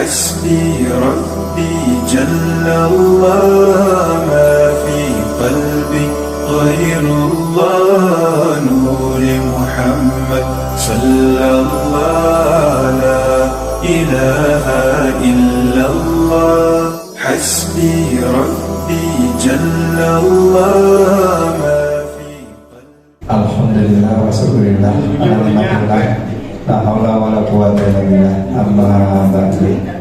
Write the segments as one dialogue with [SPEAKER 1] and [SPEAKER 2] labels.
[SPEAKER 1] حسبي ربي جل الله ما في قلبي غير الله نور محمد صلى الله لا إله إلا الله حسبي ربي جل الله ما في قلبي.
[SPEAKER 2] Alhamdulillah wa syukurillah alhamdulillah la haula wa la quwwata illa billah amma ba'du.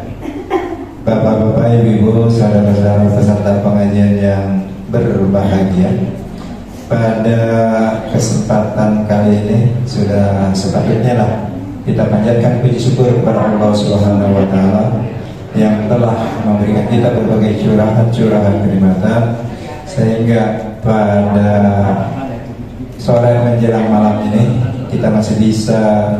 [SPEAKER 2] Bapak-bapak, ibu-ibu, saudara-saudara peserta pengajian yang berbahagia, pada kesempatan kali ini sudah sepatutnya lah kita panjatkan puji syukur kepada Allah Subhanahu wa taala yang telah memberikan kita berbagai curahan kenikmatan sehingga pada sore menjelang malam ini kita masih bisa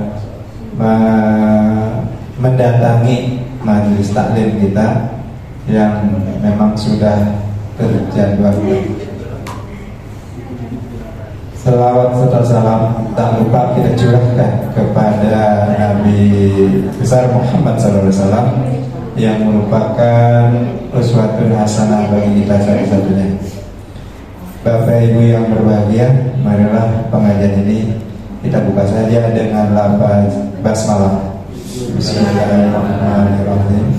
[SPEAKER 2] mendatangi majelis taklim kita yang memang sudah terjadwal. Selawat serta salam tak lupa kita curahkan kepada Nabi besar Muhammad SAW yang merupakan uswatun hasanah bagi kita satu-satunya. Bapak Ibu yang berbahagia, marilah pengajian ini kita buka saja dengan lafaz basmalah. Bismillahirrahmanirrahim.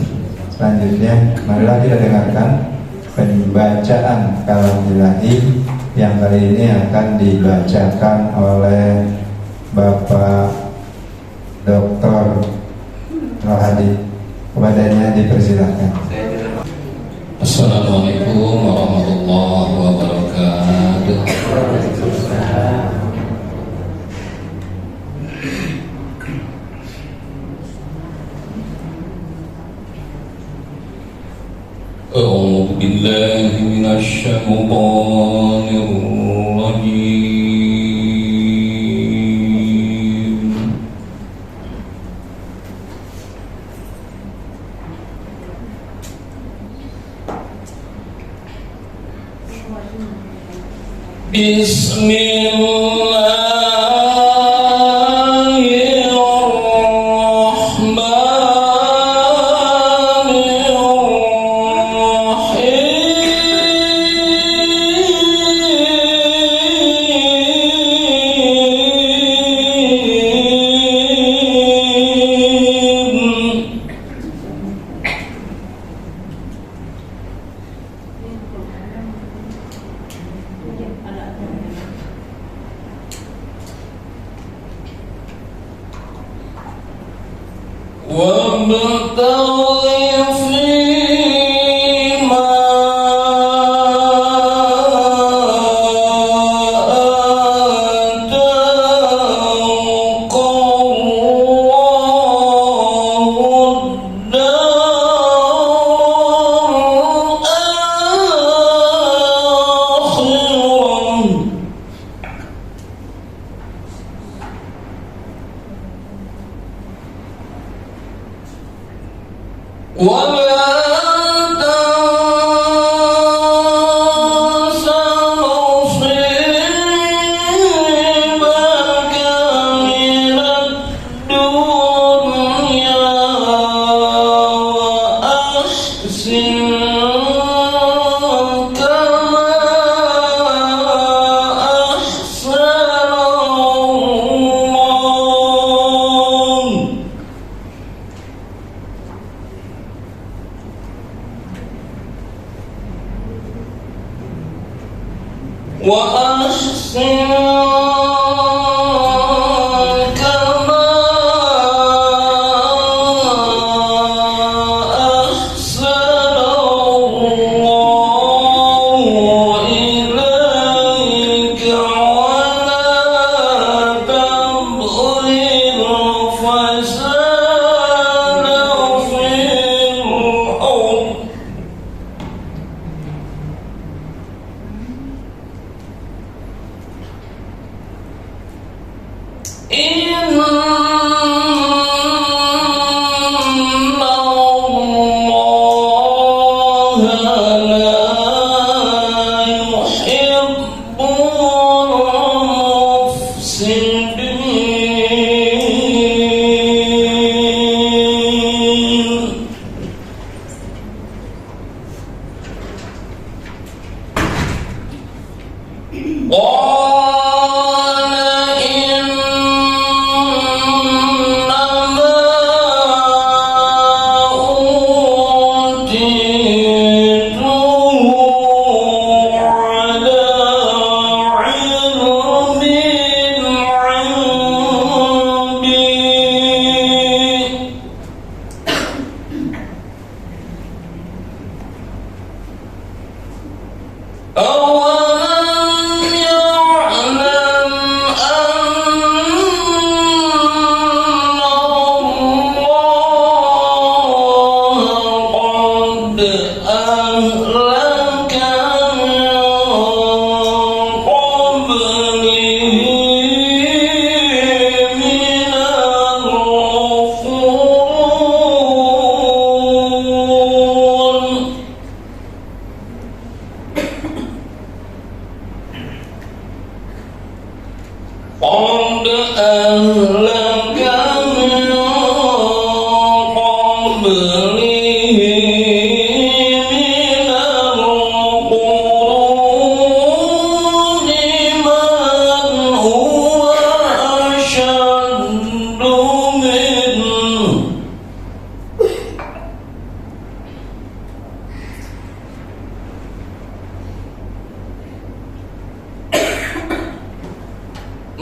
[SPEAKER 2] Selanjutnya, marilah kita dengarkan pembacaan kalam ilahi yang kali ini akan dibacakan oleh Bapak Dr. Rohadi. Kepadanya dipersilakan.
[SPEAKER 3] Assalamualaikum warahmatullahi wabarakatuh. A'udzu billahi minasy syaithanir rajim.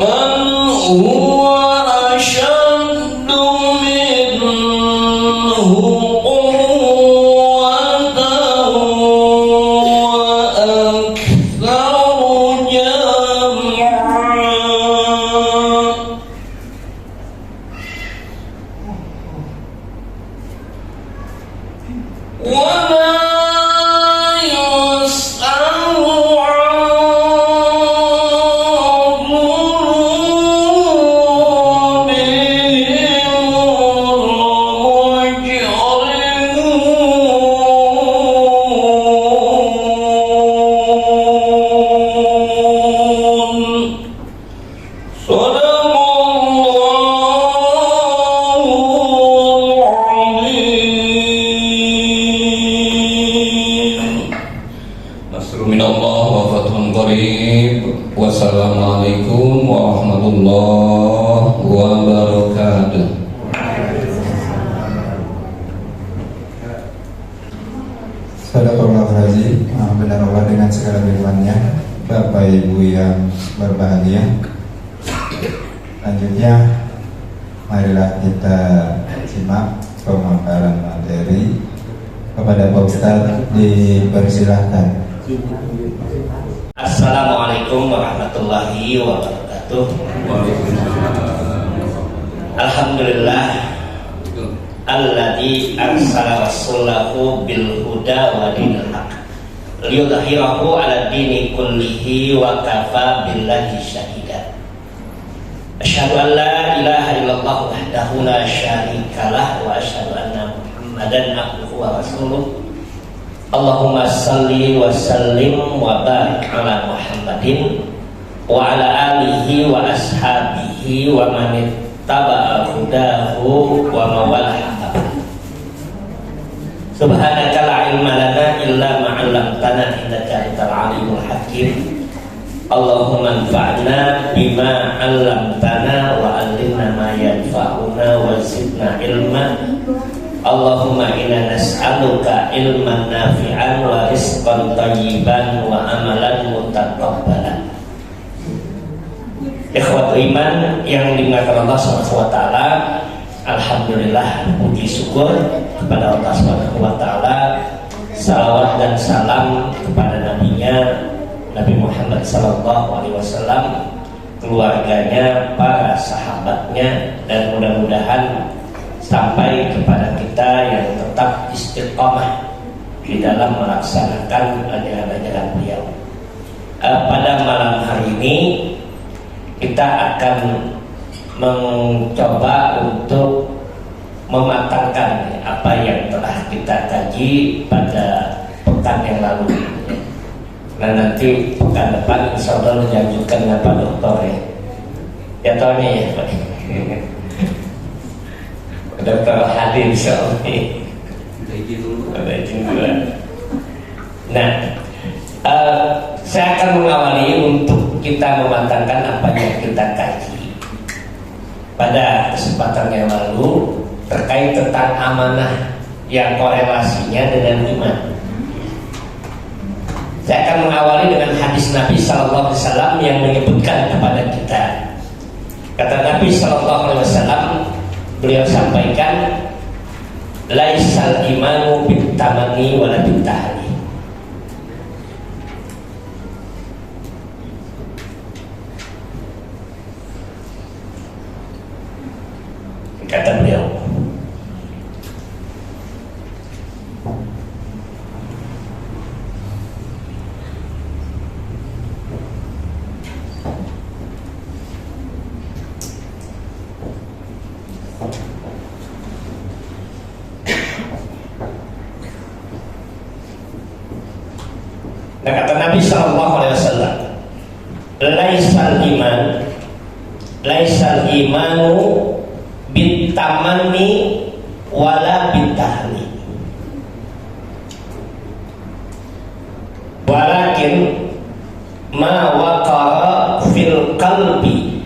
[SPEAKER 3] من هو أشد منه قوة وأكثر جمعا ولا يسأل عن minallah wa fathun qarib. Wassalamualaikum warahmatullahi wabarakatuh.
[SPEAKER 2] Sadaqallahul-azim. Benar Allah dengan segala firman-Nya. Bapak Ibu yang berbahagia, selanjutnya marilah kita simak pemaparan materi. Kepada Pak Ustadz dipersilahkan.
[SPEAKER 4] Assalamualaikum warahmatullahi wabarakatuh. Alhamdulillah alladzi arsala rasulahu bil huda wa dinil haq liyudhhirahu 'ala dini kullihi wa kafa billahi syahida. Asyhadu an la ilaha illallah wahdahu la syarikalah wa asyhadu anna Muhammadan abduhu wa rasuluh. Allahumma salli wa sallim wa barik ala Muhammadin wa ala alihi wa ashabihi wa man ittaba'a hudahu wa mawalah. Subhanaka la ilma lana illa ma 'allamtana innaka antal alimul hakim. Allahumma anfa'na bima 'allamtana wa 'allimna ma yanfa'una wa zidna ilma. Allahumma inna nas'aluka ilman nafi'an wa rizqan thayyiban wa amalan mutaqabbalan. Ikhwat iman yang dimuliakan Allah Subhanahu wa taala, alhamdulillah puji syukur kepada Allah Subhanahu wa taala, salawat dan salam kepada nabinya Nabi Muhammad sallallahu alaihi wasallam, keluarganya, para sahabatnya, dan mudah-mudahan sampai kepada kita yang tetap istiqomah di dalam melaksanakan ajaran-ajaran beliau. Pada malam hari ini kita akan mencoba untuk mematangkan apa yang telah kita kaji pada pekan yang lalu. Nah, nanti pekan depan insya Allah dilanjutkan dengan Pak Dokter ya. Ya Tony ya Pak. Dokter hadir insya Allah. Ada izin dulu. Nah, saya akan mengawali untuk kita mematangkan apa yang kita kaji pada kesempatan yang lalu terkait tentang amanah yang korelasinya dengan iman. Saya akan mengawali dengan hadis Nabi Sallallahu Alaihi Wasallam yang menyebutkan kepada kita. Kata Nabi Sallallahu Alaihi Wasallam, beliau sampaikan, laisal imanu bitamani wala bitahli. Kata beliau, nah kata Nabi Sallallahu Alaihi Wasallam, laisal imanu bitamani wala bitahli, walakin ma waqara fil qalbi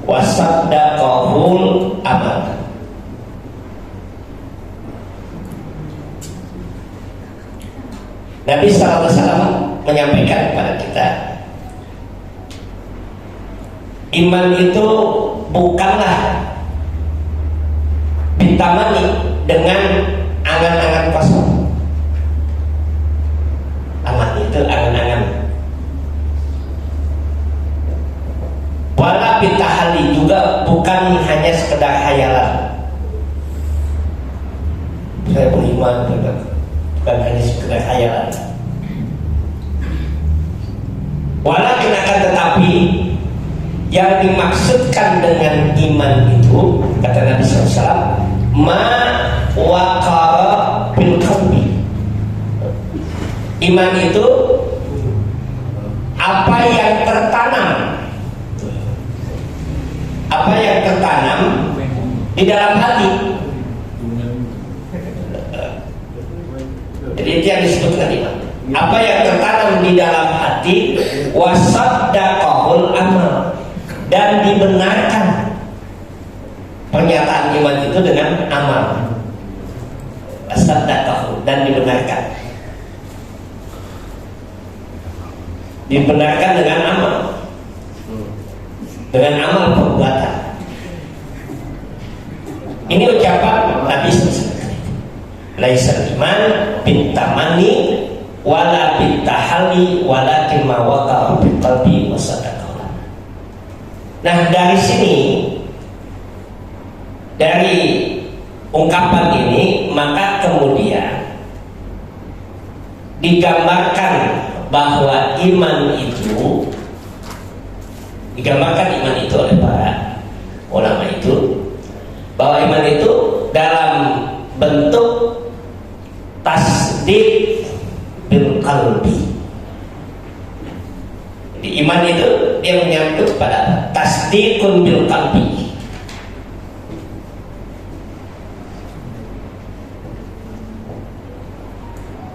[SPEAKER 4] wasaddaqahul amal. Nabi Sallallahu Alaihi Wasallam menyampaikan kepada kita, iman itu bukanlah ditamani dengan angan-angan kosong. Aman itu angan-angan. Wala bitahali juga bukan hanya sekedar khayalan. Saya beriman bukan hanya sekedar khayalan. Walakin akan tetapi yang dimaksudkan dengan iman itu, kata Nabi SAW, ma waqara bil qalbi. Iman itu apa yang tertanam, di dalam hati. Jadi itu yang disebutkan iman. Apa yang tertanam di dalam hati, wasaddaqahul amal, dan dibenarkan pernyataan iman itu dengan amal. Wasaddaqahu, dan dibenarkan dengan amal, dengan amal perbuatan. Ini ucapan Nabi SAW. Laisal iman bintamani wala bintahali walakin ma waqa'a bil qalbi wa sadaqah. Nah, dari sini, dari ungkapan ini, maka kemudian digambarkan bahwa iman itu oleh para ulama itu, bahwa iman itu dalam bentuk tasdik bil qalbi. Jadi iman itu dia menyangkut pada tasdikun bil qalbi.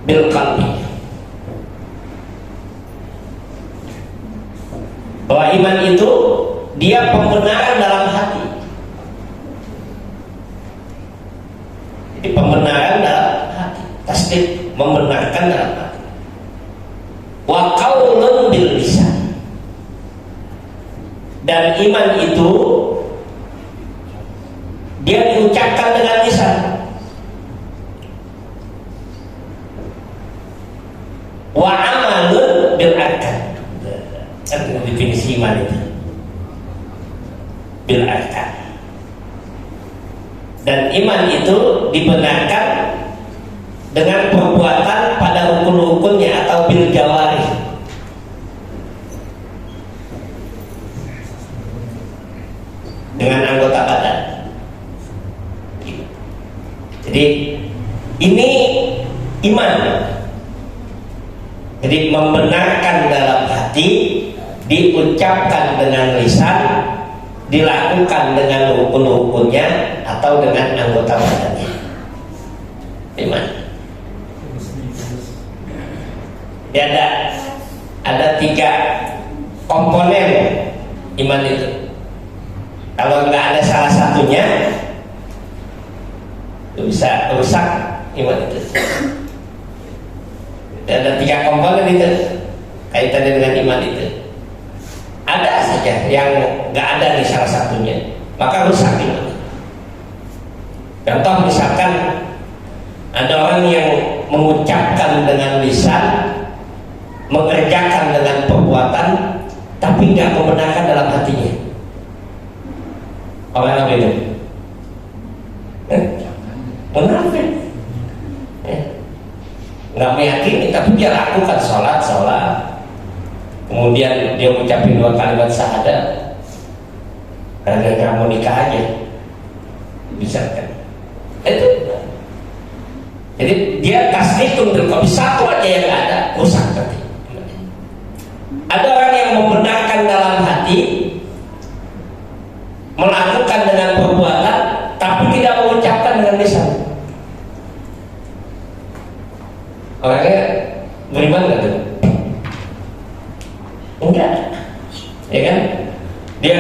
[SPEAKER 4] Bil qalbi. Bahwa iman itu dia pembenaran dalam hati. Jadi pembenaran dalam hati, tasdik, membenarkan dalam hati. Wa qaulun bil lisan. Dan iman itu dia diucapkan dengan lisan. Wa amalun bil arkan. Definisi iman itu bil arkan. Dan iman itu dibenarkan dengan perbuatan pada rukun-rukunnya atau bil jawari, dengan anggota badan. Jadi ini iman. Jadi membenarkan dalam hati, diucapkan dengan lisan, dilakukan dengan rukun-rukunnya atau dengan anggota badannya. Iman. Ya, ada 3 komponen iman itu. Kalau nggak ada salah satunya, itu bisa rusak iman itu. Ada 3 komponen itu kaitannya dengan iman itu. Ada saja yang nggak ada di salah satunya, maka rusak iman. Contoh misalkan ada orang yang mengucapkan dengan lisan, mengerjakan dengan perbuatan, tapi nggak membenarkan dalam hatinya. Orang apa itu? Munafik. Nggak meyakini, tapi dia lakukan sholat. Kemudian dia mengucapkan 2 kalimat syahadat, karena nggak mau nikah aja, bisa kan? Itu. Jadi dia tasdikun bil qalbi, satu aja yang nggak ada, rusak hati. Ada orang yang membenarkan dalam hati, melakukan dengan perbuatan, tapi tidak mengucapkan dengan lisan. Orangnya beriman nggak tuh? Enggak, ya kan? Dia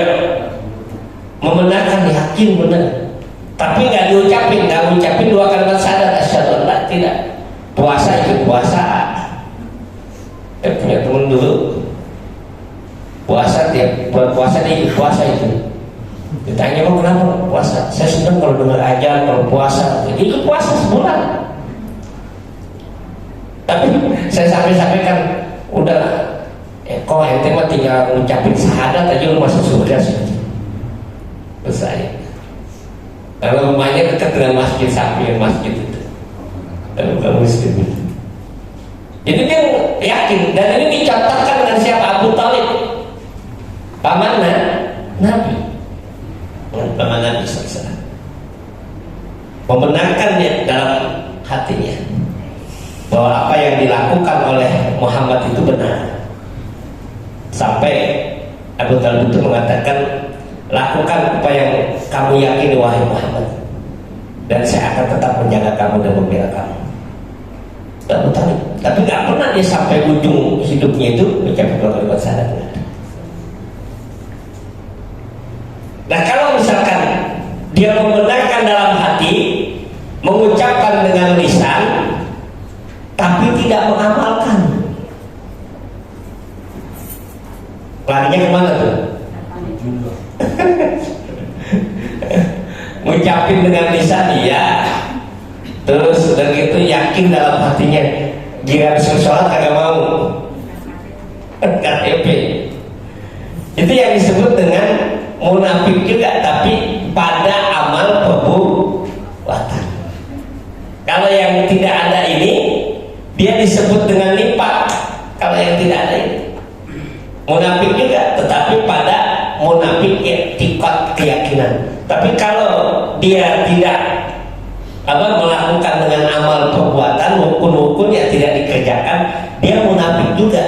[SPEAKER 4] membenarkan, yakin benar, tapi nggak diucapin, nggak ngucapin 2 kalimat syahadat asyhadu an la, tidak. Puasa itu puasa. Punya temen dulu, puasa tiap puasa, dia ikut puasa itu. Ditanya, kok kenapa puasa? Saya senang kalau dengar ajar, kalau puasa. Jadi ikut puasa sebulan. Tapi saya sampaikan, udah, kok ente mah tinggal ngucapin syahadat aja lu masuk surga sih. Selesai. Kalau rumahnya dekat dengan masjid, samping masjid itu. Dan bukan muslim. Jadi dia yakin, dan ini dicontohkan dengan siapa? Abu Talib, pamannya Nabi, paman Nabi SAW, membenarkan dia dalam hatinya bahwa apa yang dilakukan oleh Muhammad itu benar. Sampai Abu Talib itu mengatakan, lakukan apa yang kamu yakini wahai Muhammad, dan saya akan tetap menjaga kamu dan membela kamu. Abu Talib. Tapi nggak pernah dia sampai ujung hidupnya itu mencapai kalimat syahadat. Nah, kalau misalkan dia membenarkan dalam hati, mengucapkan dengan lisan, tapi tidak mengamalkan, larinya kemana tuh? Ngucapin dengan lisan iya, terus udah gitu yakin dalam hatinya, jika disuruh sholat kagak mau, KTP. Itu yang disebut dengan munafik juga, tapi pada amal perbuatan. Kalau yang tidak ada ini, dia disebut dengan nifaq. Kalau yang tidak ada ini, munafik juga, tetapi pada munafik tingkat keyakinan. Tapi kalau dia tidak melakukan dengan amal perbuatan, rukun-rukun yang tidak dikerjakan, dia munafik juga,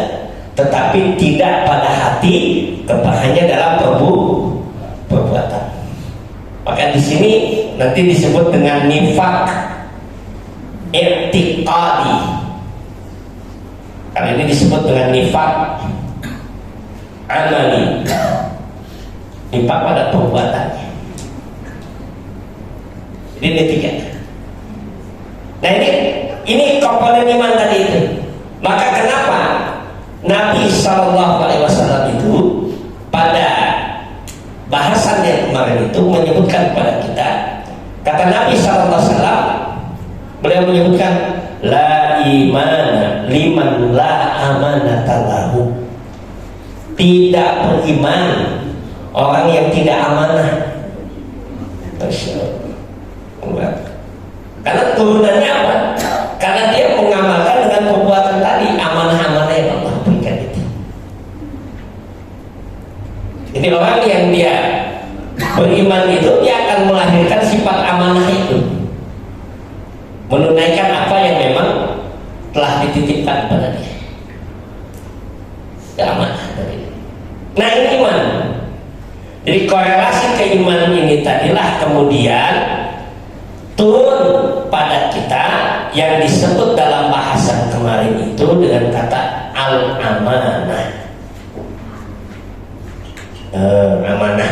[SPEAKER 4] tetapi tidak pada hati, hanya dalam perbuatan. Maka di sini nanti disebut dengan nifaq i'tiqadi. Kali ini disebut dengan nifaq amali, nifaq pada perbuatannya. Jadi ini tiga. Nah, ini komponen iman tadi itu. Maka kenapa Nabi SAW itu pada bahasan yang kemarin itu menyebutkan kepada kita, kata Nabi SAW, beliau menyebutkan la imana liman la amanata lahu. Tidak beriman orang yang tidak amanah. Karena turunannya apa? Karena dia mengamalkan dengan perbuatan tadi, amanah-amanah yang Allah berikan itu. Jadi orang yang dia beriman itu, dia akan melahirkan sifat amanah itu, menunaikan apa yang memang telah dititipkan pada dia. Amanah tadi. Nah, ini iman. Jadi korelasi keimanan ini tadilah kemudian turun pada kita yang disebut dalam bahasan kemarin itu dengan kata al-amanah. Amanah.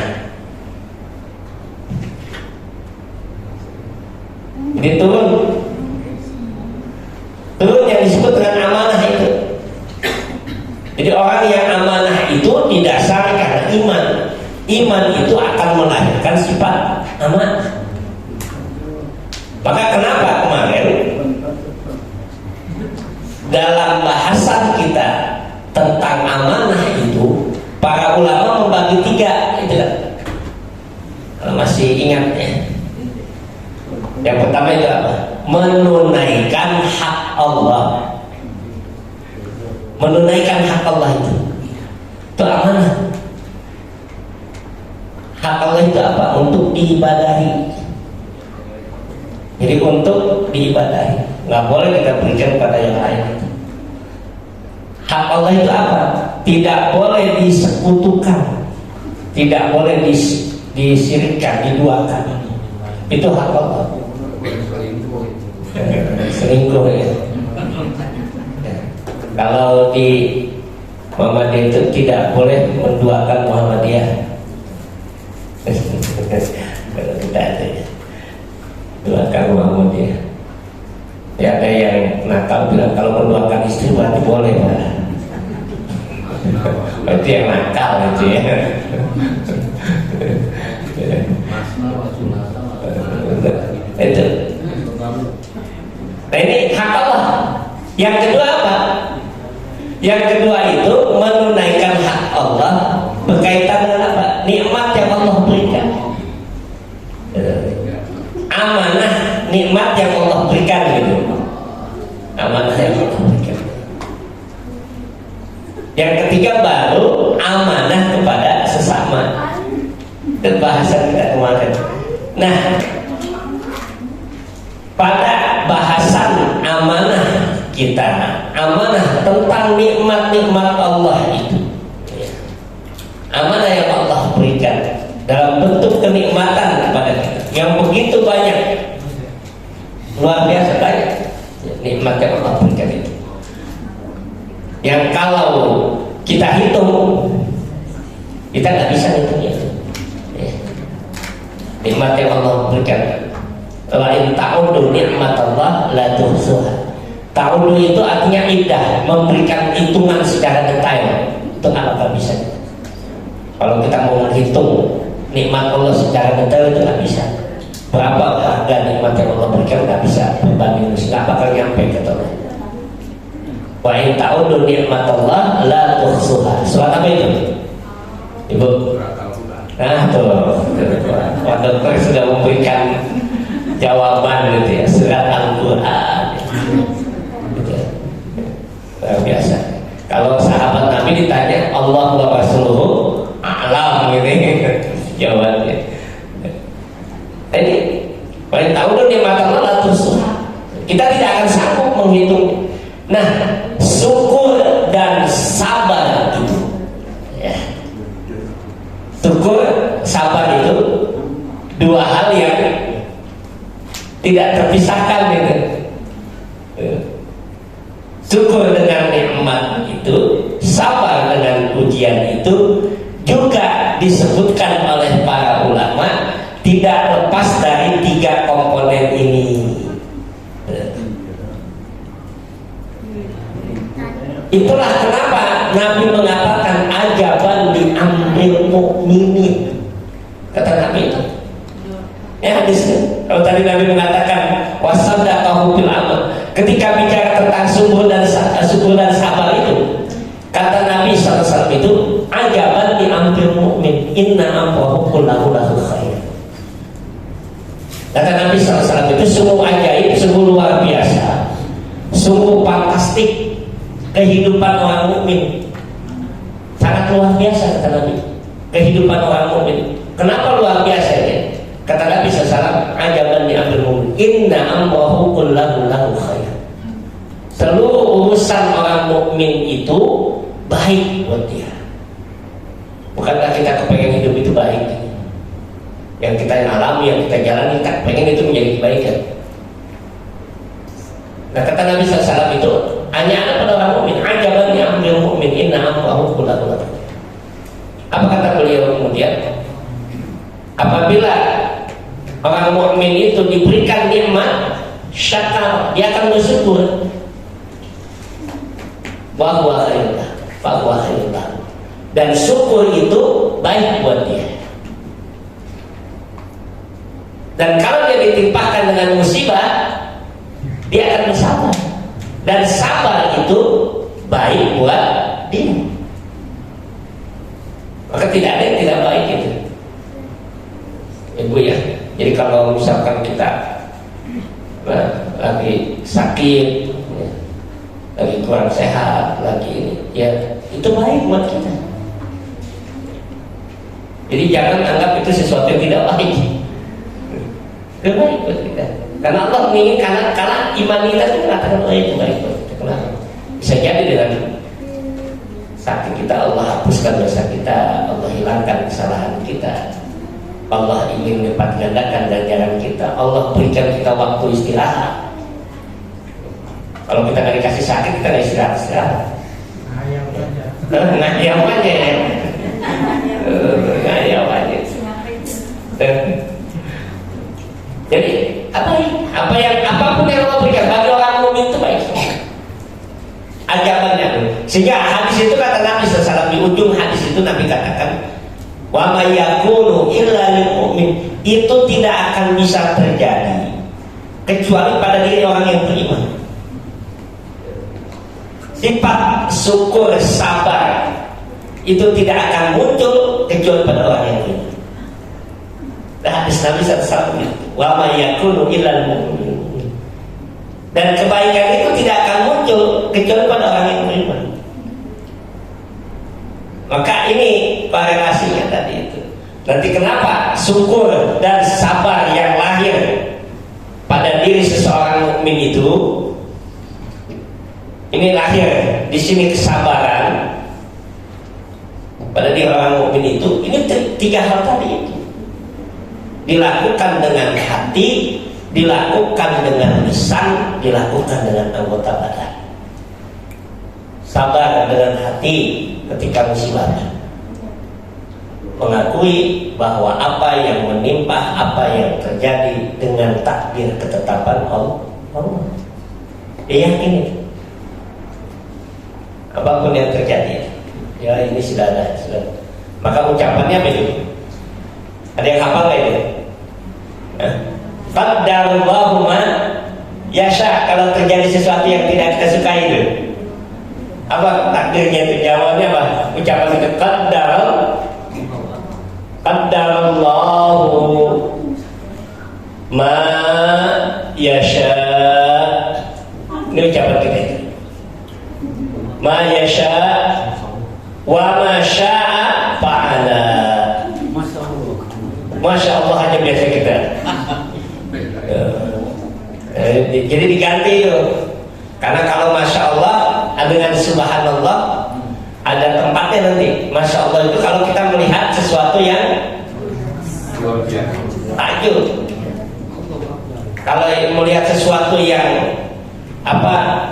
[SPEAKER 4] Jadi turun yang disebut dengan amanah itu. Jadi orang yang amanah itu didasari karena iman. Iman itu akan melahirkan sifat amanah. Maka kenapa kemarin dalam bahasan kita tentang amanah itu para ulama membagi tiga, itu kan? Kalau masih ingat ya. Yang pertama itu apa? Menunaikan hak Allah. Menunaikan hak Allah itu amanah. Hak Allah itu apa? Untuk diibadahi. Jadi untuk diibadahi, nggak boleh kita berikan pada yang lain. Hak Allah itu apa? Tidak boleh disekutukan, tidak boleh disirikkan, diduakan. Itu hak Allah. Selingkuh ya. Kalau di Muhammadiyah itu tidak boleh menduakan Muhammadiyah. Kalau tidak ada ya. Duakan Muhammadiyah. Ya, ada yang nakal bilang kalau menduakan istri berarti boleh, Pak. Berarti yang nakal itu ya. Itu. Nah ini hak Allah. Yang kedua apa? Yang kedua itu menunaikan hak Allah berkaitan dengan apa? Nikmat yang Allah berikan. Amanah nikmat yang Allah berikan gitu. Amanah yang Allah berikan. Yang ketiga baru amanah kepada sesama. Itu bahasan kita kemarin. Nah, pada bahasan amanah kita, amanah tentang nikmat-nikmat Allah itu, amanah yang Allah berikan dalam bentuk kenikmatan kepada kita yang begitu banyak, luar biasa banyak nikmat yang Allah berikan itu, yang kalau kita hitung kita nggak bisa hitungnya. Nikmat yang Allah berikan, la in ta'udu nikmat Allah la tuhsuha. Ta'udu itu artinya indah, memberikan hitungan secara detail. Itu nggak bisa. Kalau kita mau menghitung nikmat Allah secara detail itu nggak bisa. Berapa harga nikmat yang Allah berikan nggak bisa berbanding, nggak bakal nyampe kata Allah. Wa in ta'udu nikmat Allah la tuhsuha. Surat apa itu? Ibu? Nah tuh, Pak Dokter sudah memberikan jawaban gitu ya, surat Al-Quran gitu. Luar biasa. Kalau sahabat Nabi ditanya Allah wa Rasuluhu a'lam gitu jawabannya. Jadi paling tahu dong nikmat Allah terus kita tidak akan sanggup menghitung. Nah, syukur dan sabar gitu ya. Syukur, sabar itu dua hal yang tidak terpisahkan gitu. Syukur dengan nikmat itu, sabar dengan ujian itu juga disebutkan oleh para ulama tidak lepas dari tiga komponen ini. Itulah kenapa Nabi mengatakan ajaban di amril mukminin. Kata Nabi itu. Hadisnya. Kalau tadi Nabi mengatakan wasadaqahu bil amal. Ketika bicara tentang syukur dan sabar itu, kata Nabi SAW itu ajaban di amril mukmin. Inna amrahu kullahu lahu khair. Kata Nabi SAW itu sungguh ajaib, sungguh luar biasa, sungguh fantastik kehidupan orang mukmin, sangat luar biasa kata Nabi. Kehidupan orang mukmin. Kenapa luar biasa ya? Kata Nabi SAW, ajaban di amril mukmin. Inna amrahu kullahu lahu khair. Seluruh urusan orang mukmin itu baik buat dia. Bukankah kita kepengen hidup itu baik? Yang kita alami, yang kita jalani, kita pengen itu menjadi kebaikan. Nah kata Nabi SAW itu hanya ada pada orang mukmin. Ajaban di amril mukmin inna amrahu kullahu lahu. Apa kata beliau kemudian? Apabila orang mukmin itu diberikan nikmat, syakar, dia akan bersyukur. Wa huwa khairullah. Dan syukur itu baik buat dia. Dan kalau dia ditimpakan dengan musibah, dia akan bersabar. Dan sabar itu baik buat dia. Maka tidak ada yang tidak baik itu, Ibu ya. Jadi kalau misalkan kita lagi sakit, lagi kurang sehat, lagi ini, ya itu baik buat kita. Jadi jangan anggap itu sesuatu yang tidak baik. Itu baik buat kita. Karena Allah menginginkan, karena iman kita itu mengatakan itu baik buat kita. Kenapa? Bisa jadi dengan sakit kita Allah hapuskan dosa kita, Allah hilangkan kesalahan kita, Allah ingin melipat gandakan ganjaran kita, Allah berikan kita waktu istirahat. Kalau kita nggak dikasih sakit, kita nggak istirahat. Ngayam aja ya. Ngayam aja. Jadi apapun yang Allah berikan bagi orang mukmin itu baik. Ajabannya. Sehingga hadis itu kata Nabi SAW, di ujung hadis itu Nabi katakan, Wa may yakunu illa lil mu'min, itu tidak akan bisa terjadi kecuali pada diri orang yang beriman. Sifat syukur sabar itu tidak akan muncul kecuali pada orang yang beriman. Nah, hadis Nabi SAW itu, wa may yakunu illa lil mu'min. Dan kebaikan itu tidak akan muncul kecuali pada orang yang beriman. Maka ini korelasinya tadi itu. Nanti kenapa syukur dan sabar yang lahir pada diri seseorang mukmin itu, ini lahir di sini kesabaran pada diri orang mukmin itu, ini tiga hal tadi itu dilakukan dengan hati, dilakukan dengan lisan, dilakukan dengan anggota badan. Sabar dengan hati ketika musibah, mengakui bahwa apa yang menimpa, apa yang terjadi dengan takdir ketetapan Allah. Dia yakin itu. Apapun yang terjadi, ya ini sudah ada. Maka ucapannya begitu. Ada yang hafal nggak itu? Qaddarallahu ma yasha. Kalau terjadi sesuatu yang tidak kita sukai itu, apa takdirnya itu? Jawabannya apa? Ucapan itu qaddarallahu ma yasha. Ini ucapan kita itu. Ma yasha wa ma syaa fa'ala. Masya Allah aja biasa kita. Jadi diganti itu. Karena kalau Masya Allah dengan Subhanallah ada tempatnya nanti. Masya Allah itu kalau kita melihat sesuatu yang takjub. Kalau melihat sesuatu yang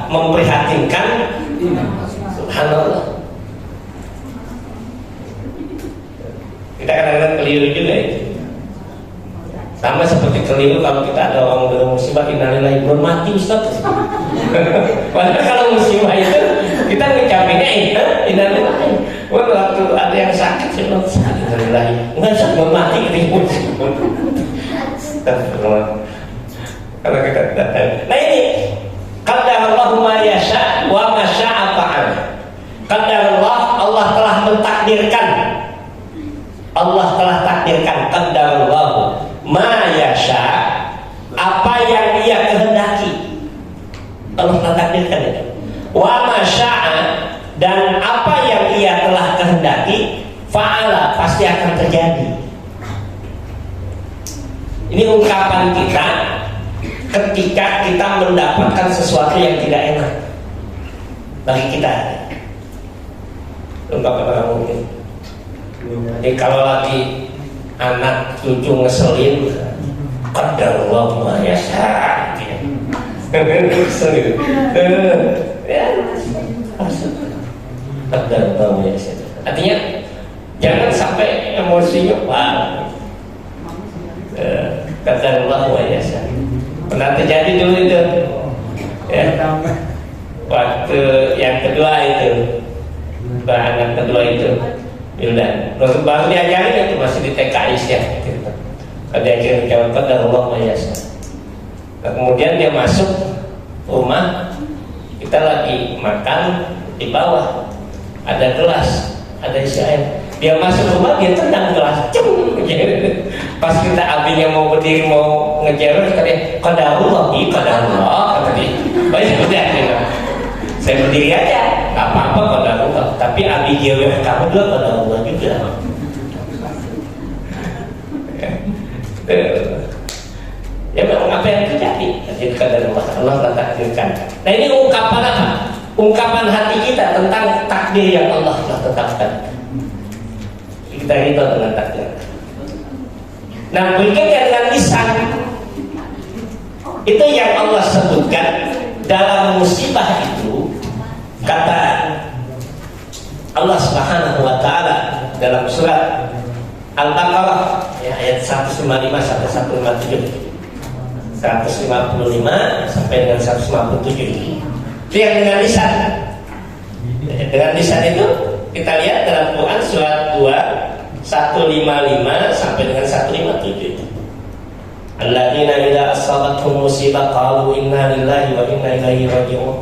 [SPEAKER 4] memprihatinkan, Subhanallah. Kita kadang-kadang keliru juga itu. Sama seperti keliru kalau kita ada orang dalam musibah, innalillahi belum mati Ustaz. Padahal kalau musibah itu kita ngucapinnya innalillahi. Waktu ada yang sakit saya bilang innalillahi. Enggak Ustaz, belum mati gitu. Kalau kita tidak tahu. Nah ini qaddarallahu ma yasha wa ma syaa fa'al. Qaddarallah, Allah telah mentakdirkan. Allah telah takdirkan, qaddarallahu ma yasha, apa yang Ia kehendaki. Allah telah takdirkan itu. Wa ma syaa, dan apa yang Ia telah kehendaki, fa'ala, pasti akan terjadi. Ini ungkapan kita ketika kita mendapatkan sesuatu yang tidak enak bagi kita. Ungkapan orang mungkin. Jadi kalau lagi anak cucu ngeselin, qadarullah ma yasha. Qadarullah ma yasha. Artinya jangan sampai emosinya qadarullah ma yasha. Pernah terjadi dulu itu. Ya. Waktu yang kedua itu, anak kedua itu. Yaudah, baru diajarin itu masih di TKI ya. Diajarin ucapan qadarullah ma yasha. Kemudian dia masuk rumah, kita lagi makan, di bawah ada gelas, ada isi air. Dia masuk rumah, dia tendang gelas, pas kita abinya mau berdiri mau ngejewer, katanya qadarullah, kata dia. Baik udah, saya berdiri aja, nggak apa-apa qadarullah. Tapi abi jewer kamu juga qadarullah juga. Ya memang apa yang terjadi? Jadi qadarullah, Allah telah takdirkan. Nah ini ungkapan apa? Ungkapan hati kita tentang takdir yang Allah telah tetapkan. Kita ridho dengan takdir. Nah berikutnya dengan lisan, itu yang Allah sebutkan dalam musibah itu. Kata Allah Subhanahu wa Ta'ala dalam surat Al-Baqarah ya, ayat 155 sampai 157, 155 sampai dengan 157. Itu yang dengan lisan. Dengan lisan itu kita lihat dalam Quran surat 2 155 sampai dengan 157. Alladzina idza asabathum musibah qalu inna lillahi wa inna ilaihi raji'un.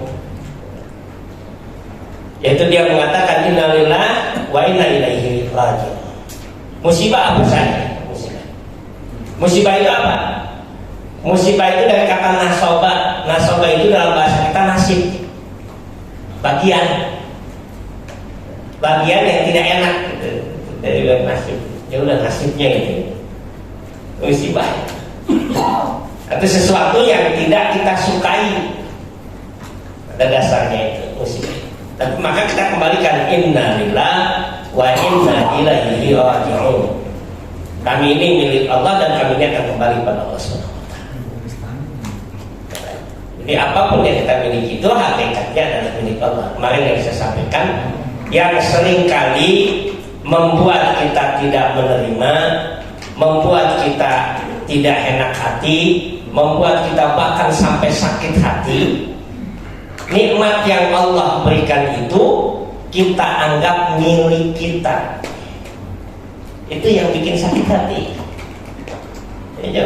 [SPEAKER 4] Yaitu dia mengatakan inna lillahi wa inna ilaihi raji'un. Musibah apa saja? Musibah itu apa? Musibah itu dari kata nasoba. Nasoba itu dalam bahasa kita nasib, bagian yang tidak enak gitu. Dari nasib, ya udah nasibnya itu musibah atau sesuatu yang tidak kita sukai, pada dasarnya itu musibah. Tapi maka kita kembalikan inna lillahi wa inna ilaihi raji'un. Kami ini milik Allah dan kami ini akan kembali pada Allah SWT. Jadi apapun yang kita miliki itu hakikatnya adalah milik Allah. Kemarin yang saya sampaikan, yang seringkali membuat kita tidak menerima, membuat kita tidak enak hati, membuat kita bahkan sampai sakit hati. Nikmat yang Allah berikan itu kita anggap milik kita. Itu yang bikin sakit hati. Ya,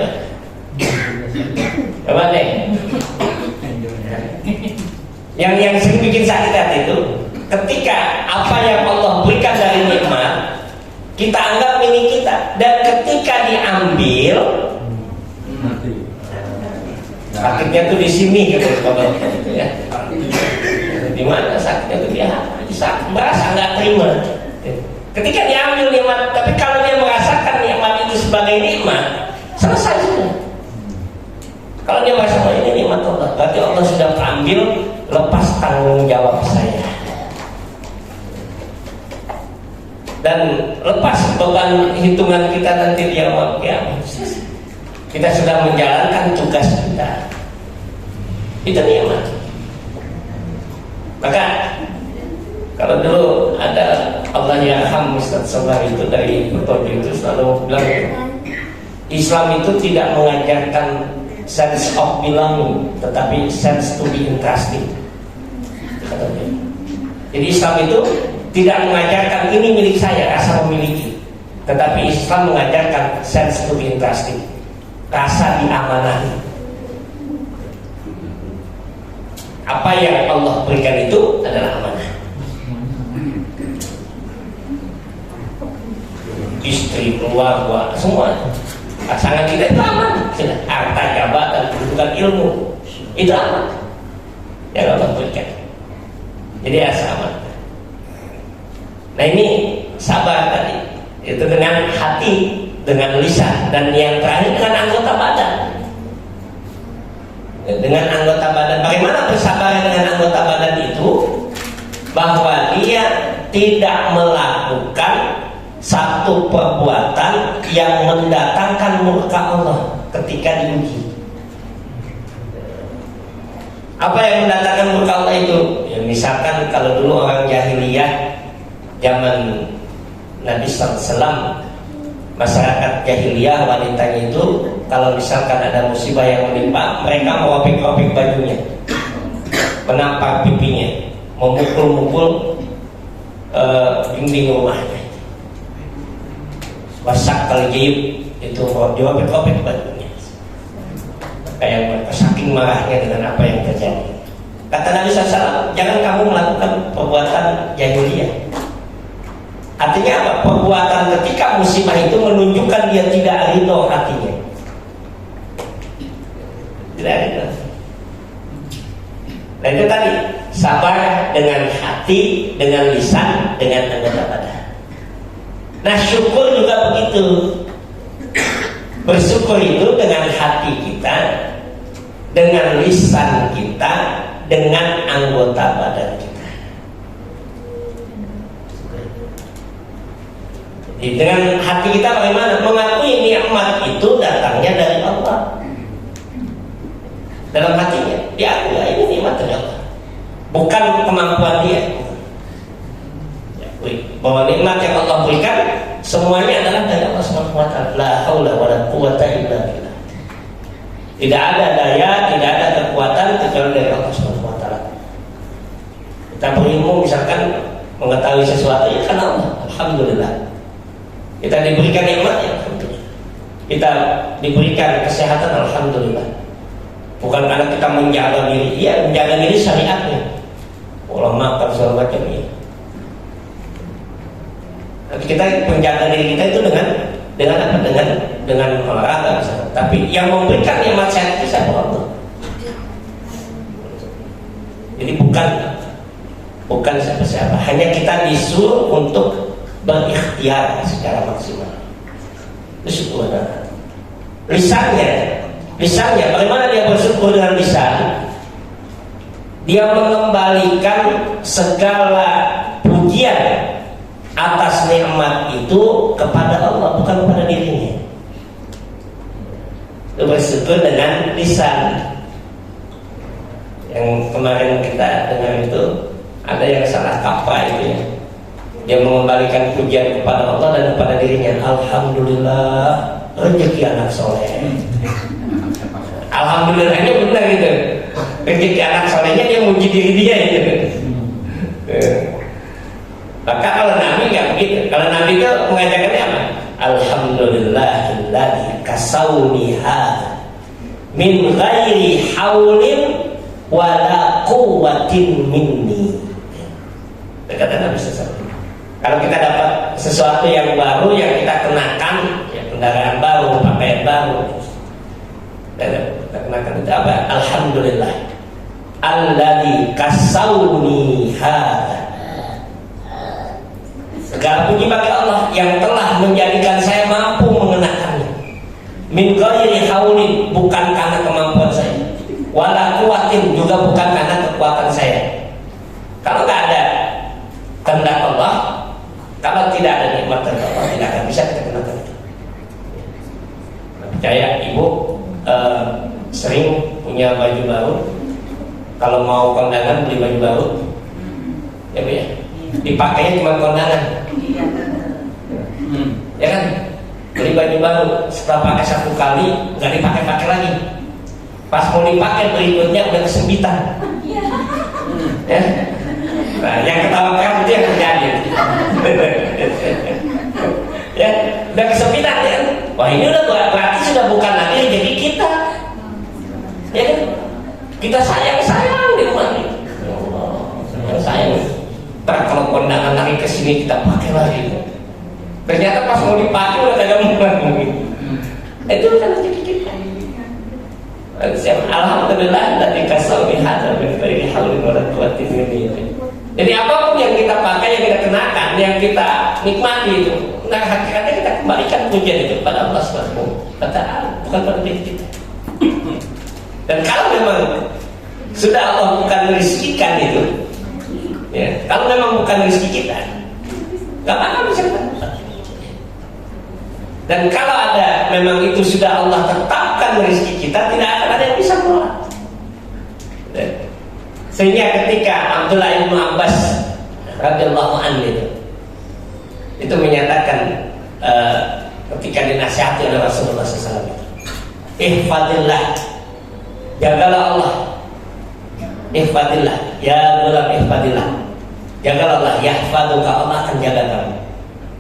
[SPEAKER 4] coba deh. Yang sering bikin sakit hati itu ketika apa yang Allah berikan dari nikmat kita anggap milik kita, dan ketika diambil sakitnya tuh di sini gitu, ya. Di mana sakitnya tuh dia merasa nggak terima. Ketika diambil nikmat, tapi kalau dia merasakan nikmat itu sebagai nikmat, selesai sudah. Kalau dia merasa ini nikmat Allah, berarti Allah sudah ambil, lepas tanggung jawab saya. Dan lepas beban hitungan kita nanti di yaumul qiyamah. Kita sudah menjalankan tugas kita. Itu nikmat. Maka kalau dulu ada Allah yarham Ustaz Sabar itu dari Petojo itu selalu bilang, Islam itu tidak mengajarkan sense of belonging, tetapi sense to be interesting. Jadi Islam itu tidak mengajarkan ini milik saya, rasa memiliki, tetapi Islam mengajarkan sense to be interesting, rasa diamanahi. Apa yang Allah berikan itu adalah amanah. Istri, keluarga, semua pasangan kita itu aman. Harta, jabatan, kedudukan, ilmu itu aman yang Allah berikan. Jadi asa aman. Nah ini sabar tadi, itu dengan hati, dengan lisan, dan yang terakhir dengan anggota badan. Dengan anggota badan, bagaimana bersabar dengan anggota badan itu? Bahwa dia tidak melakukan satu perbuatan yang mendatangkan murka Allah ketika diuji. Apa yang mendatangkan murka Allah itu? Ya, misalkan kalau dulu orang jahiliyah zaman Nabi SAW, masyarakat jahiliyah wanitanya itu kalau misalkan ada musibah yang menimpa, mereka merobek-robek bajunya, menampar pipinya, memukul-mukul dinding rumahnya, wasak kalijib itu dirobek-robek bajunya, kayak mereka saking marahnya dengan apa yang terjadi. Kata Nabi SAW, jangan kamu melakukan perbuatan jahiliyah. Artinya apa? Perbuatan ketika musibah itu menunjukkan dia tidak ridho hatinya. Tidak ridho. Nah itu tadi, sabar dengan hati, dengan lisan, dengan anggota badan. Nah syukur juga begitu. Bersyukur itu dengan hati kita, dengan lisan kita, dengan anggota badan kita. Dengan hati kita bagaimana? Mengakui nikmat itu datangnya dari Allah. Dalam hatinya diakui ini nikmat dari Allah, bukan kemampuan dia. Bahwa nikmat yang Allah berikan semuanya adalah dari Allah SWT. La haula wala quwwata illa billah. Tidak ada daya, tidak ada kekuatan kecuali dari Allah SWT. Kita berilmu misalkan mengetahui sesuatu ya karena Allah. Alhamdulillah. Kita diberikan nikmatnya, alhamdulillah. Kita diberikan kesehatan, alhamdulillah. Bukan karena kita menjaga diri, iya menjaga diri syariatnya. Pola makan segala macam ya. Tapi kita menjaga diri kita itu dengan apa? Dengan olahraga misalnya. Tapi yang memberikan nikmat sehat itu siapa? Allah. Jadi bukan siapa-siapa. Hanya kita disuruh untuk berikhtiar secara maksimal. Bersyukur. Lisannya, bagaimana dia bersyukur dengan lisan? Dia mengembalikan segala pujian atas nikmat itu kepada Allah, bukan kepada dirinya. Itu bersyukur dengan lisan. Yang kemarin kita dengar itu ada yang salah kaprah itu ya. Dia mengembalikan pujian kepada Allah dan kepada dirinya. Alhamdulillah rezeki anak soleh. Alhamdulillahnya benar gitu. Rezeki anak solehnya dia muji diri dia gitu. Maka kalau Nabi nggak begitu. Kalau Nabi itu mengajarkannya apa? Alhamdulillahilladzi kasawni hadza min ghairi haulin wala quwwatin minni. Kata Nabi SAW. Kalau kita dapat sesuatu yang baru yang kita kenakan, ya kendaraan baru, pakaian baru, kita kenakan itu apa? Alhamdulillah. Alladzi kasawni hadza. Segala puji bagi Allah yang telah menjadikan saya mampu mengenakannya. Min ghairi haulin, bukan karena kemampuan saya. Wala quwwatin, juga bukan karena kekuatan saya. Kalau nggak ada kehendak Allah, kalau tidak ada nikmat dari Allah, tidak akan bisa kita kenakan itu. Percaya ibu sering punya baju baru. Kalau mau kondangan beli baju baru, ya bu ya, dipakainya cuma kondangan. Ya kan, beli baju baru setelah pakai satu kali nggak dipakai lagi. Pas mau dipakai berikutnya udah kesempitan. Ya. Nah, yang ketawa kamu itu yang terjadi. Ya, udah kesempitan ya. Wah, ini udah berarti sudah bukan lagi rezeki kita. Ya kan? Kita sayang di rumah ini. Sayang. Ntar kalau kondangan lagi kesini kita pakai lagi. Ternyata pas mau dipakai udah kagak muat mungkin. Itu kan rezeki kita. Alhamdulillah dari kasau bihadza min ghairi haulin wala quwwatin minni. Jadi apapun yang kita pakai, yang kita kenakan, yang kita nikmati itu, nah hakikatnya kita kembalikan pujian itu kepada Allah Subhanahu wa Ta'ala, bukan pada diri kita. Dan kalau memang sudah Allah bukan rizkikan itu, ya, kalau memang bukan rezeki kita, nggak apa-apa bisa kita. Dan kalau ada memang itu sudah Allah tetapkan rezeki kita, tidak akan ada yang bisa menolak. Sehingga ketika Abdullah bin Abbas radhiyallahu anhu itu menyatakan ketika dinasihati oleh Rasulullah SAW, ihfadillah, jagalah Allah, ihfadillah, ya gulam ihfadillah, jagalah Allah, yahfaduka, Allah akan jaga kamu.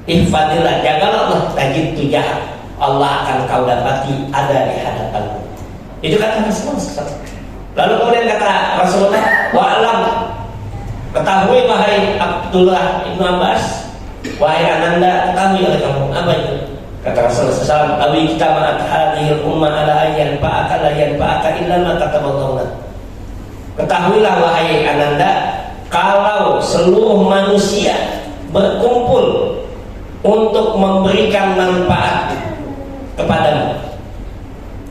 [SPEAKER 4] Ihfadillah, jagalah Allah, tajid tujah, Allah akan kau dapati ada di hadapanmu. Itu kata Rasulullah SAW. Lalu kemudian kata Rasulullah, wa'alam, ketahui wahai Abdullah ibnu Abbas, wahai Ananda, ketahui oleh kamu. Apa itu? Kata Rasulullah SAW, awi kita ma'at hadihil ummah ala ayyan fa'aka la yanfa'aka illa ma kataballahu lak. Ketahuilah wahai Ananda, kalau seluruh manusia berkumpul untuk memberikan manfaat kepadamu,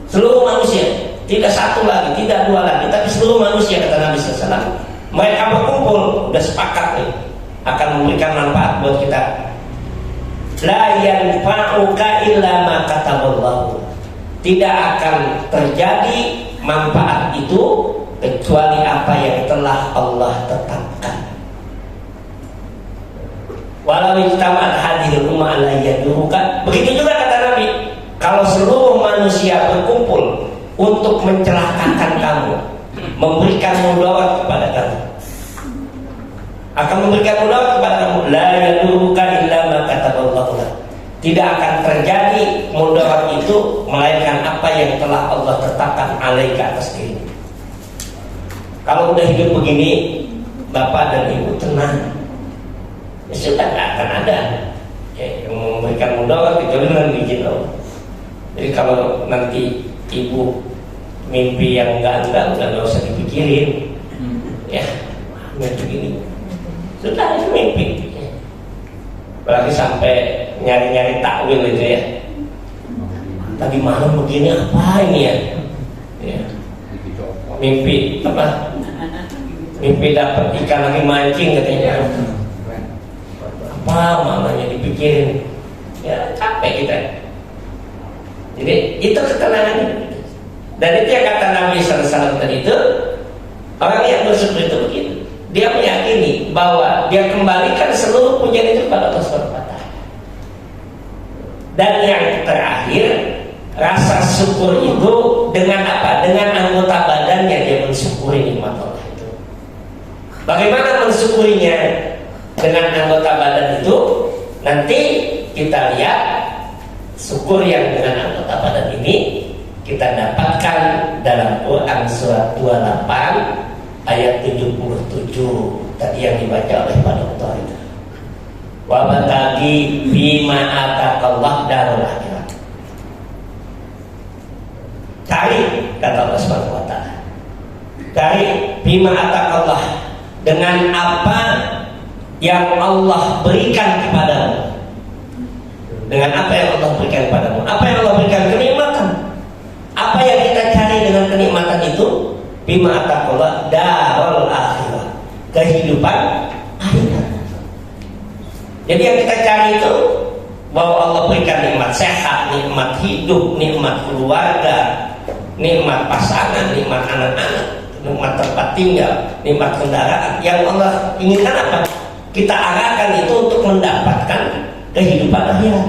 [SPEAKER 4] seluruh manusia, tidak satu lagi, tidak dua lagi, tapi seluruh manusia, kata Nabi SAW, mereka berkumpul, udah sepakat nih, akan memberikan manfaat buat kita. La yanfa'uka illa ma kataballahu. Tidak akan terjadi manfaat itu kecuali apa yang telah Allah tetapkan. Walau ijtama'at hadhil ummah la yaduruka. Begitu juga kata Nabi, kalau seluruh manusia berkumpul untuk mencelakakan kamu, memberikan mudarat kepada kamu, akan memberikan mudarat kepada kamu, la yaduruka illa ma kataballahu lak. tidak akan terjadi mudarat itu melainkan apa yang telah Allah tetapkan alaika atas diri. Kalau udah hidup begini, bapak dan ibu tenang, ya sudah nggak akan ada yang memberikan mudarat kecuali dengan izin Allah. Jadi kalau nanti ibu mimpi yang enggak udah usah dipikirin, ya mimpi gini, sudah itu mimpi. Berarti sampai nyari-nyari takwil itu ya. Tadi malam begini apa ini ya? Ya. Mimpi apa? Mimpi dapat ikan lagi mancing katanya. Apa maknanya dipikirin? Ya capek kita. Jadi itu ketenangan. Dan itu yang kata Nabi SAW tadi itu, orang yang bersyukur itu begitu. Dia meyakini bahwa dia kembalikan seluruh pujian itu kepada Allah SWT. Dan yang terakhir, rasa syukur itu dengan apa? Dengan anggota badannya dia mensyukuri nikmat Allah itu. Bagaimana mensyukurinya dengan anggota badan itu? Nanti kita lihat syukur yang dengan anggota badan ini kita dapatkan dalam Quran surat 28 ayat 77 tadi yang dibaca oleh Pak Dokter itu. Wa batagi bima ataqallah darul akhirat. Cari kata Allah Subhanahu wa taala. Cari bima ataqallah dengan apa yang Allah berikan kepadamu. Dengan apa yang Allah berikan kepadamu? Apa yang Allah berikan? Kenikmatan. Apa yang kita cari dengan kenikmatan itu? Bima ataqallah darul akhirat, kehidupan akhirat. Jadi yang kita cari itu bahwa Allah berikan nikmat sehat, nikmat hidup, nikmat keluarga, nikmat pasangan, nikmat anak-anak, nikmat tempat tinggal, nikmat kendaraan. Yang Allah inginkan apa? Kita arahkan itu untuk mendapatkan kehidupan akhirat.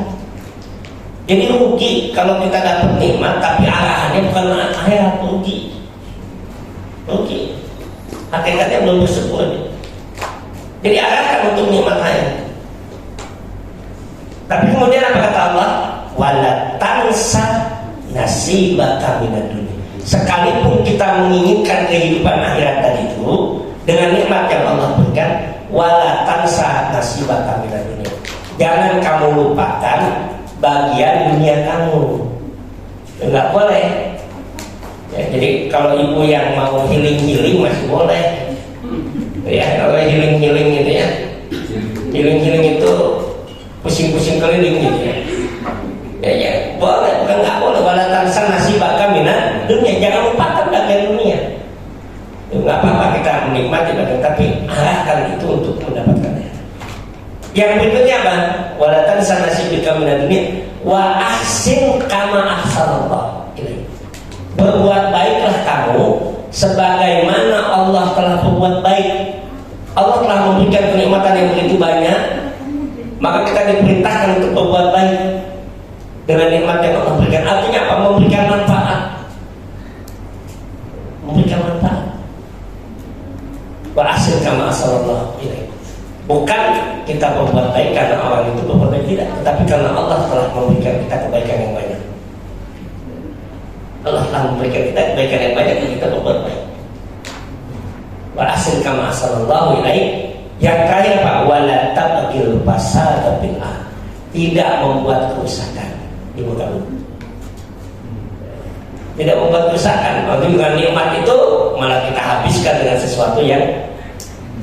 [SPEAKER 4] Jadi rugi kalau kita dapat nikmat tapi arahannya bukan akhirat, rugi. Rugi. Hakikatnya belum bersyukur. Jadi arahkan untuk nikmat akhirat. Tapi kemudian apa kata Allah? Wala tansa nasibaka minad dunya. Sekalipun kita menginginkan kehidupan akhirat tadi itu dengan nikmat yang Allah berikan, wala tansa nasibaka minad dunya. Jangan kamu lupakan bagian dunia kamu. Enggak boleh. Ya, jadi kalau ibu yang mau healing masih boleh. Ya, kalau healing gitu ya. Healing itu pusing-pusing keliling gitu ya. Ya, boleh, bukan nggak boleh. Wala tansa nasibaka minad dunya. Jangan lupakan bagian dunia. Nggak apa-apa kita menikmati bagian, tapi arahkan itu untuk mendapatkan. Yang berikutnya apa? Wala tansa nasibaka minad dunya wa ahsin kama ahsanallah ilaihi. Berbuat baiklah kamu sebagaimana Allah telah berbuat baik. Allah telah memberikan kenikmatan yang begitu banyak, maka kita diperintahkan untuk berbuat baik dengan nikmat yang Allah berikan. Artinya apa? Memberikan manfaat. Memberikan manfaat. Wa ahsin kama ahsanallah ilaihi. Bukan kita berbuat baik karena orang itu berbuat baik, tidak, tetapi karena Allah telah memberikan kita kebaikan yang banyak. Allah telah memberikan kita kebaikan yang banyak dan kita berbuat baik. Wa ahsin kama ahsanallahu ilaihi. Yang terakhir apa? Wala tabghil fasada fil ardh. Tidak membuat kerusakan di muka bumi. Tidak membuat kerusakan. Waktu dengan nikmat itu malah kita habiskan dengan sesuatu yang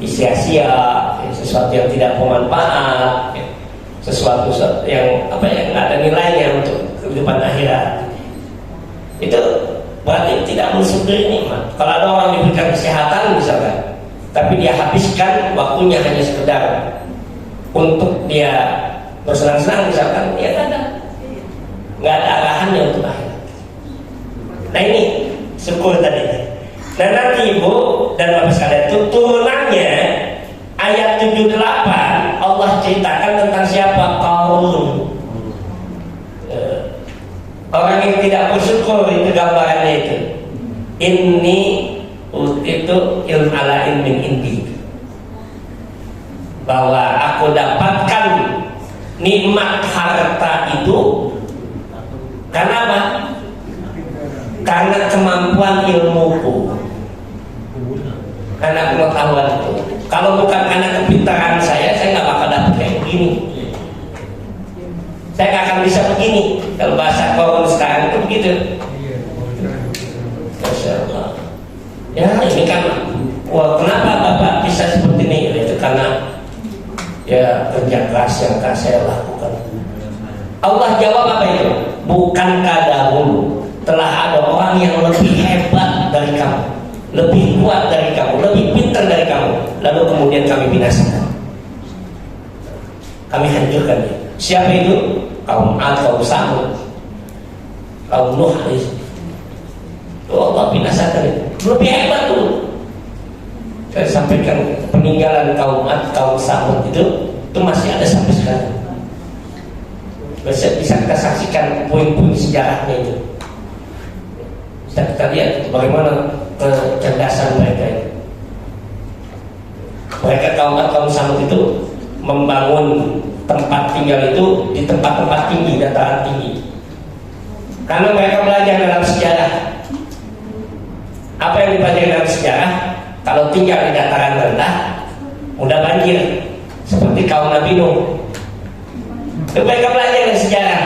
[SPEAKER 4] sia-sia, sesuatu yang tidak bermanfaat, sesuatu yang yang nggak ada nilainya untuk kehidupan akhirat. Itu berarti tidak mensyukuri nikmat. Kalau ada orang diberikan kesehatan misalkan, tapi dia habiskan waktunya hanya sekedar untuk dia bersenang-senang misalkan, ya nggak ada arahannya untuk akhirat. Nah ini syukur tadi. Dan nanti ibu dan bapak sekalian, turunannya ayat 78 Allah ceritakan tentang siapa? Qaun. Orang yang tidak bersyukur, itu gambarannya itu. Ini itu ilmu ala ilmin indi, bahwa aku dapatkan nikmat harta itu karena apa? Karena kemampuan ilmuku, karena pengetahuanku. Kalau bukan karena kepintaran saya nggak bakal dapat kayak begini. Saya nggak akan bisa begini. Kalau bahasa kaum sekarang itu begitu. Masya Allah. Ya ini kan, wah kenapa Bapak bisa seperti ini? Itu karena ya kerja keras yang akan saya lakukan. Allah jawab apa itu? Bukankah dahulu telah ada orang yang lebih hebat dari kamu, lebih kuat dari kamu, lebih pintar dari kamu, lalu kemudian kami binasakan, kami hancurkan dia. Siapa itu? Kaum Ad, kaum Samud, kaum Nuh. Allah binasakan itu. Lebih hebat tuh. Saya sampaikan peninggalan kaum Ad, kaum Samud itu masih ada sampai sekarang. Bisa kita saksikan poin-poin sejarahnya itu. Bisa kita lihat bagaimana kecerdasan mereka itu. Mereka kaum Ad, kaum Samud itu membangun tempat tinggal itu di tempat-tempat tinggi, dataran tinggi. Karena mereka belajar dalam sejarah. Apa yang dipelajari dalam sejarah? Kalau tinggal di dataran rendah, mudah banjir. Seperti kaum Nabi Nuh. Mereka belajar dari sejarah.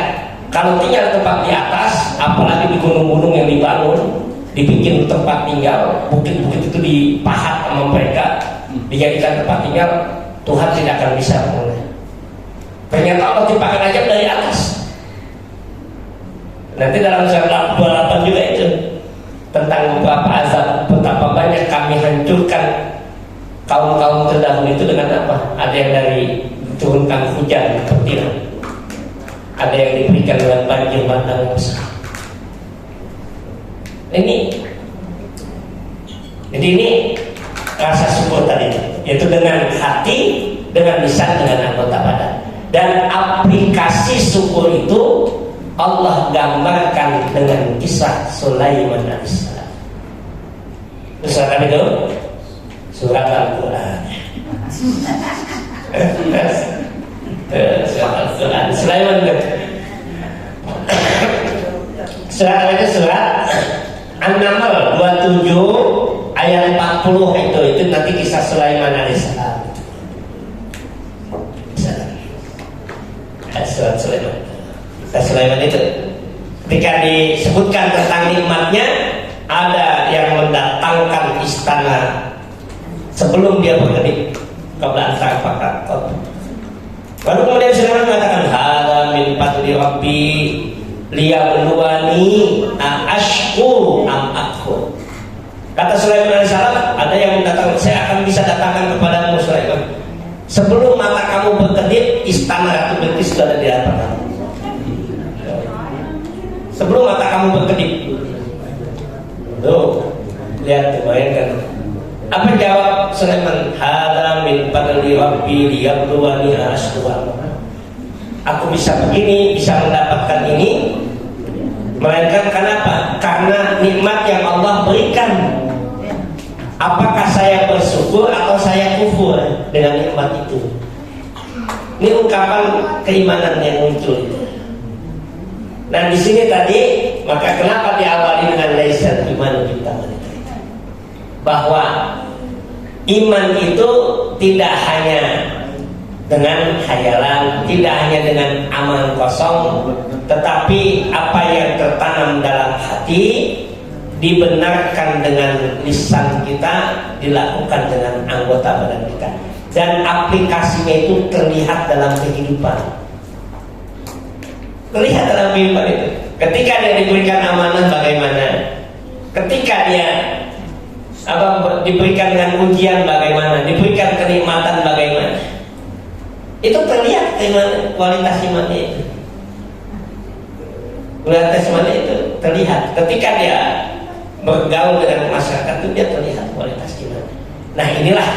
[SPEAKER 4] Kalau tinggal di tempat di atas, apalagi di gunung-gunung yang dibangun, dibikin tempat tinggal, bukit-bukit itu dipahat sama mereka, dijadikan tempat tinggal, Tuhan tidak akan bisa menolak. Ternyata Allah timpakan aja dari atas. Nanti dalam surat 28 juga itu tentang beberapa azab, betapa banyak kami hancurkan kaum-kaum terdahulu itu dengan apa? Ada yang dari turunkan hujan petir, ada yang diberikan dengan banjir bandang besar. Jadi ini rasa syukur tadi, yaitu dengan hati, dengan lisan, dengan anggota badan. Dan aplikasi syukur itu Allah gambarkan dengan kisah Sulaiman alaihissalam. Surat apa itu? Surat Al-Quran. Surat Al-Quran. Sulaiman itu. Surat itu surat An-Naml 27 ayat 40 itu nanti kisah Sulaiman alaihissalam. Surat Sulaiman. Sulaiman itu ketika disebutkan tentang nikmatnya, ada yang mendatangkan istana sebelum dia berkedip qabla an ta'fakat. Lalu kemudian Sulaiman mengatakan hada min fadli rabbi liyabluwani ashkuru am akfur. Kata Sulaiman alaihissalam, ada yang mendatangkan, saya akan bisa datangkan kepadamu Sulaiman, sebelum mata kamu berkedip, istana Ratu Bilqis sudah ada di hadapan kamu. Sebelum mata kamu berkedip. Tuh, lihat, bayangkan. Apa jawab Sulaiman? Hada min fadli rabbi liyabluwani ashkuru. Aku bisa begini, bisa mendapatkan ini, melainkan kenapa? Karena nikmat yang Allah berikan. Apakah saya bersyukur atau saya kufur dengan nikmat itu? Ini ungkapan keimanan yang muncul. Nah di sini tadi, maka kenapa diawali dengan laisal iman kita, bahwa iman itu tidak hanya dengan khayalan, tidak hanya dengan amalan kosong, tetapi apa yang tertanam dalam hati dibenarkan dengan lisan kita, dilakukan dengan anggota badan kita, dan aplikasinya itu terlihat dalam kehidupan. Terlihat dalam kehidupan itu. Ketika dia diberikan amanah bagaimana? Ketika dia diberikan dengan ujian bagaimana? Diberikan kenikmatan bagaimana? Itu terlihat dengan kualitas imannya itu. Kualitas imannya itu terlihat. Ketika dia bergaul dengan masyarakat itu dia terlihat kualitas iman. Nah inilah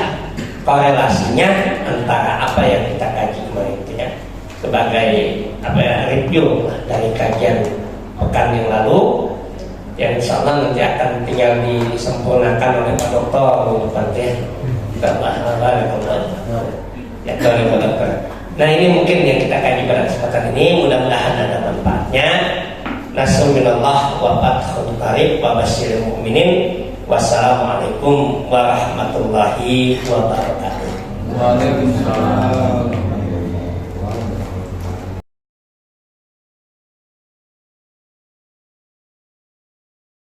[SPEAKER 4] korelasinya antara apa yang kita kaji kemarin itu ya, sebagai review dari kajian pekan yang lalu, yang insya Allah nanti akan tinggal disempurnakan oleh Pak Dokter minggu depan ya. Ya, Nah, ini mungkin yang kita kaji pada kesempatan ini, mudah-mudahan ada manfaatnya. Nasrul minallah wa fathun qarib wa basyiril mu'minin. Wassalamualaikum warahmatullahi wabarakatuh.
[SPEAKER 3] Waalaikumsalam.